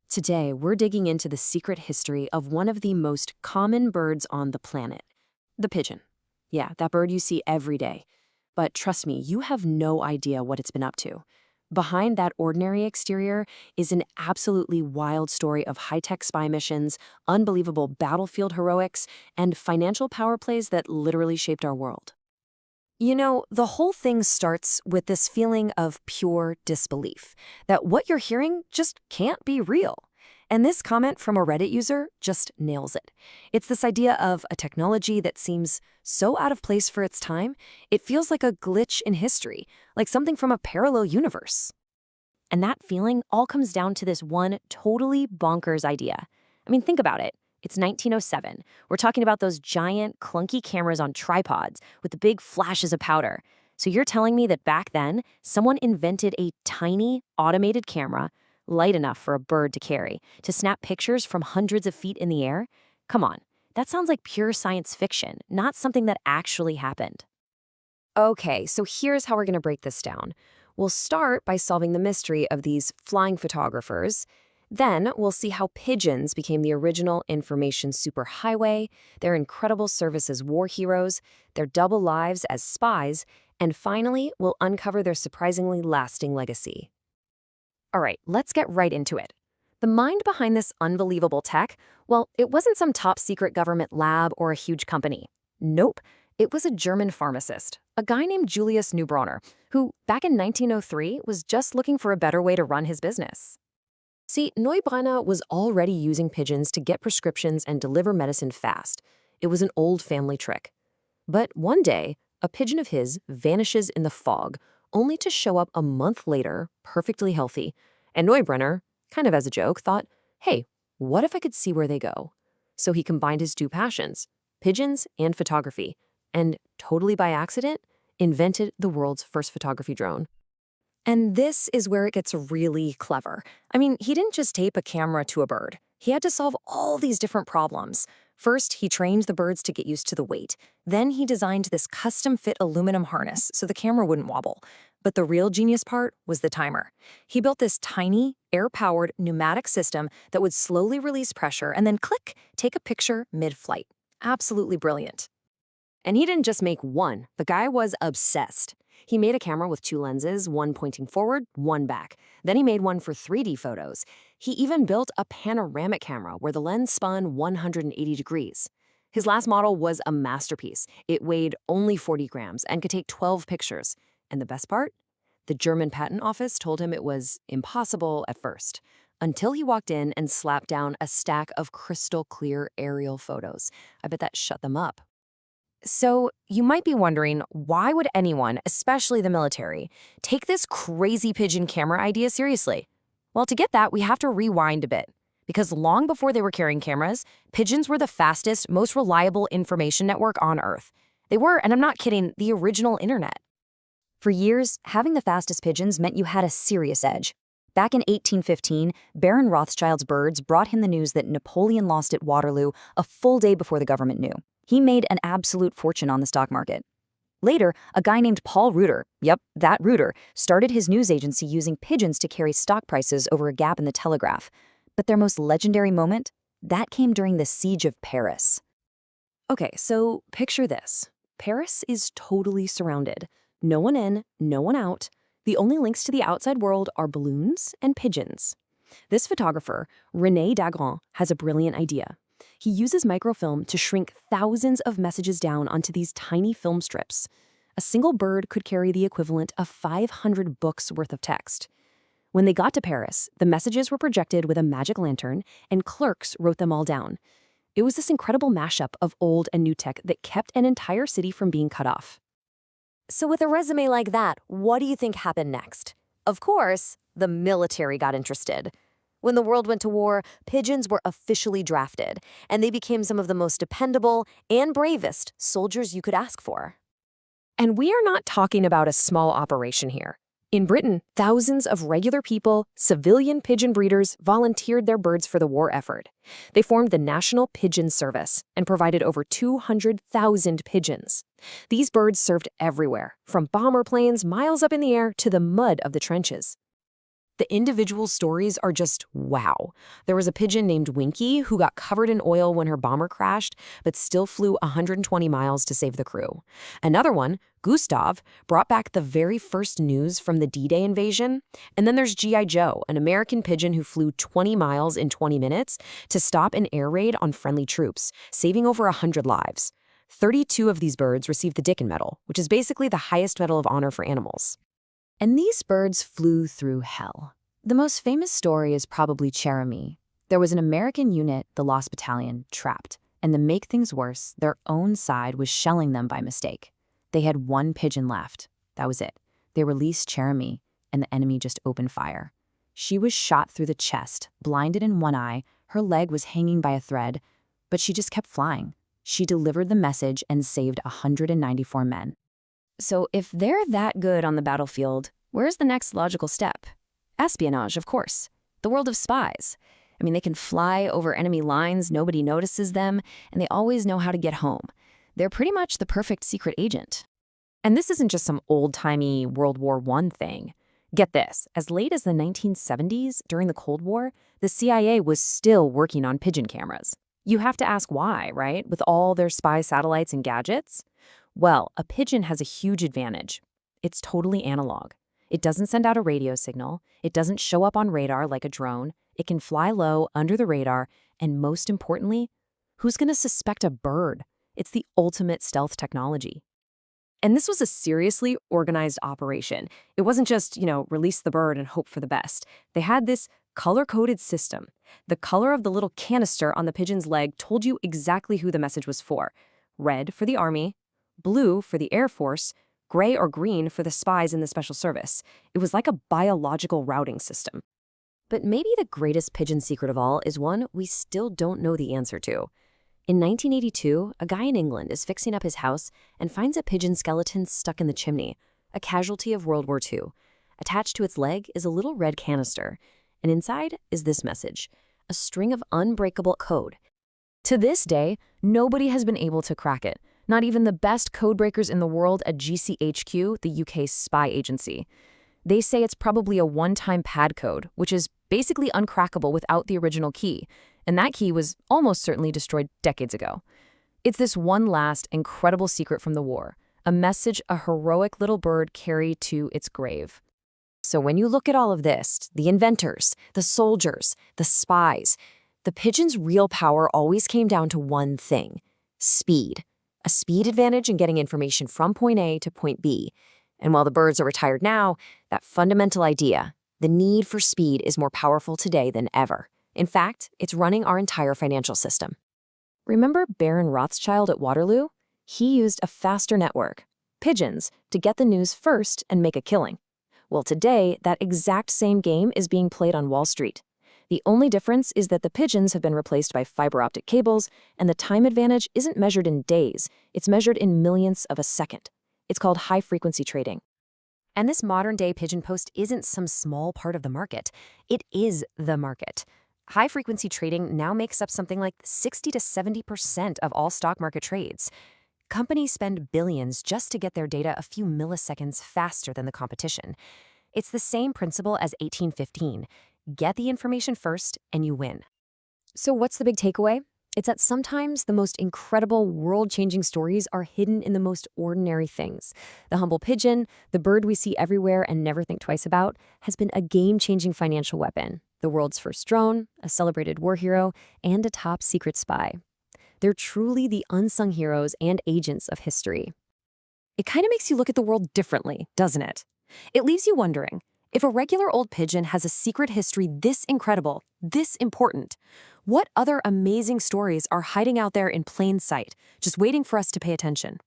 Today, we're digging into the secret history of one of the most common birds on the planet, the pigeon. Yeah, that bird you see every day. But trust me, you have no idea what it's been up to. Behind that ordinary exterior is an absolutely wild story of high-tech spy missions, unbelievable battlefield heroics, and financial power plays that literally shaped our world. You know, the whole thing starts with this feeling of pure disbelief, that what you're hearing just can't be real. And this comment from a Reddit user just nails it. It's this idea of a technology that seems so out of place for its time, it feels like a glitch in history, like something from a parallel universe. And that feeling all comes down to this one totally bonkers idea. I mean, think about it. It's 1907. We're talking about those giant, clunky cameras on tripods with the big flashes of powder. So you're telling me that back then, someone invented a tiny, automated camera, light enough for a bird to carry, to snap pictures from hundreds of feet in the air? Come on, that sounds like pure science fiction, not something that actually happened. Okay, so here's how we're going to break this down. We'll start by solving the mystery of these flying photographers. Then we'll see how pigeons became the original information superhighway, their incredible service as war heroes, their double lives as spies, and finally, we'll uncover their surprisingly lasting legacy. All right, let's get right into it. The mind behind this unbelievable tech, well, it wasn't some top-secret government lab or a huge company. Nope, it was a German pharmacist, a guy named Julius Neubronner, who, back in 1903, was just looking for a better way to run his business. See, Neubrenner was already using pigeons to get prescriptions and deliver medicine fast. It was an old family trick. But one day, a pigeon of his vanishes in the fog, only to show up a month later, perfectly healthy. And Neubrenner, kind of as a joke, thought, hey, what if I could see where they go? So he combined his two passions, pigeons and photography, and totally by accident, invented the world's first photography drone. And this is where it gets really clever. I mean, he didn't just tape a camera to a bird. He had to solve all these different problems. First, he trained the birds to get used to the weight. Then he designed this custom-fit aluminum harness so the camera wouldn't wobble. But the real genius part was the timer. He built this tiny, air-powered pneumatic system that would slowly release pressure and then click, take a picture mid-flight. Absolutely brilliant. And he didn't just make one. The guy was obsessed. He made a camera with two lenses, one pointing forward, one back. Then he made one for 3D photos. He even built a panoramic camera where the lens spun 180 degrees. His last model was a masterpiece. It weighed only 40 grams and could take 12 pictures. And the best part? The German patent office told him it was impossible at first, until he walked in and slapped down a stack of crystal clear aerial photos. I bet that shut them up. So you might be wondering, why would anyone, especially the military, take this crazy pigeon camera idea seriously? Well, to get that, we have to rewind a bit. Because long before they were carrying cameras, pigeons were the fastest, most reliable information network on Earth. They were, and I'm not kidding, the original internet. For years, having the fastest pigeons meant you had a serious edge. Back in 1815, Baron Rothschild's birds brought him the news that Napoleon lost at Waterloo a full day before the government knew. He made an absolute fortune on the stock market. Later, a guy named Paul Reuter, yep, that Reuter, started his news agency using pigeons to carry stock prices over a gap in the telegraph. But their most legendary moment? That came during the Siege of Paris. Okay, so picture this. Paris is totally surrounded. No one in, no one out. The only links to the outside world are balloons and pigeons. This photographer, René Dagrand, has a brilliant idea. He uses microfilm to shrink thousands of messages down onto these tiny film strips. A single bird could carry the equivalent of 500 books worth of text. When they got to Paris, the messages were projected with a magic lantern, and clerks wrote them all down. It was this incredible mashup of old and new tech that kept an entire city from being cut off. So with a resume like that, what do you think happened next? Of course, the military got interested. When the world went to war, pigeons were officially drafted, and they became some of the most dependable and bravest soldiers you could ask for. And we are not talking about a small operation here. In Britain, thousands of regular people, civilian pigeon breeders, volunteered their birds for the war effort. They formed the National Pigeon Service and provided over 200,000 pigeons. These birds served everywhere, from bomber planes miles up in the air to the mud of the trenches. The individual stories are just wow. There was a pigeon named Winky who got covered in oil when her bomber crashed, but still flew 120 miles to save the crew. Another one, Gustav, brought back the very first news from the D-Day invasion. And then there's G.I. Joe, an American pigeon who flew 20 miles in 20 minutes to stop an air raid on friendly troops, saving over 100 lives. 32 of these birds received the Dickin Medal, which is basically the highest medal of honor for animals. And these birds flew through hell. The most famous story is probably Cherami. There was an American unit, the Lost Battalion, trapped, and to make things worse, their own side was shelling them by mistake. They had one pigeon left. That was it. They released Cherami, and the enemy just opened fire. She was shot through the chest, blinded in one eye, her leg was hanging by a thread, but she just kept flying. She delivered the message and saved 194 men. So if they're that good on the battlefield, where's the next logical step? Espionage, of course. The world of spies. I mean, they can fly over enemy lines, nobody notices them, and they always know how to get home. They're pretty much the perfect secret agent. And this isn't just some old-timey World War I thing. Get this, as late as the 1970s, during the Cold War, the CIA was still working on pigeon cameras. You have to ask why, right? With all their spy satellites and gadgets? Well, a pigeon has a huge advantage. It's totally analog. It doesn't send out a radio signal. It doesn't show up on radar like a drone. It can fly low, under the radar, and most importantly, who's going to suspect a bird? It's the ultimate stealth technology. And this was a seriously organized operation. It wasn't just, release the bird and hope for the best. They had this color-coded system. The color of the little canister on the pigeon's leg told you exactly who the message was for. Red for the Army, blue for the Air Force, gray or green for the spies in the Special Service. It was like a biological routing system. But maybe the greatest pigeon secret of all is one we still don't know the answer to. In 1982, a guy in England is fixing up his house and finds a pigeon skeleton stuck in the chimney, a casualty of World War II. Attached to its leg is a little red canister, and inside is this message, a string of unbreakable code. To this day, nobody has been able to crack it, not even the best codebreakers in the world at GCHQ, the UK's spy agency. They say it's probably a one-time pad code, which is basically uncrackable without the original key, and that key was almost certainly destroyed decades ago. It's this one last incredible secret from the war, a message a heroic little bird carried to its grave. So when you look at all of this, the inventors, the soldiers, the spies, the pigeon's real power always came down to one thing: speed. A speed advantage in getting information from point A to point B. And while the birds are retired now, that fundamental idea, the need for speed, is more powerful today than ever. In fact, it's running our entire financial system. Remember Baron Rothschild at Waterloo? He used a faster network, pigeons, to get the news first and make a killing. Well, today, that exact same game is being played on Wall Street. The only difference is that the pigeons have been replaced by fiber optic cables, and the time advantage isn't measured in days, it's measured in millionths of a second. It's called high-frequency trading. And this modern-day pigeon post isn't some small part of the market. It is the market. High-frequency trading now makes up something like 60 to 70% of all stock market trades. Companies spend billions just to get their data a few milliseconds faster than the competition. It's the same principle as 1815. Get the information first, and you win. So what's the big takeaway? It's that sometimes the most incredible, world-changing stories are hidden in the most ordinary things. The humble pigeon, the bird we see everywhere and never think twice about, has been a game-changing financial weapon, the world's first drone, a celebrated war hero, and a top-secret spy. They're truly the unsung heroes and agents of history. It kind of makes you look at the world differently, doesn't it? It leaves you wondering, if a regular old pigeon has a secret history this incredible, this important, what other amazing stories are hiding out there in plain sight, just waiting for us to pay attention?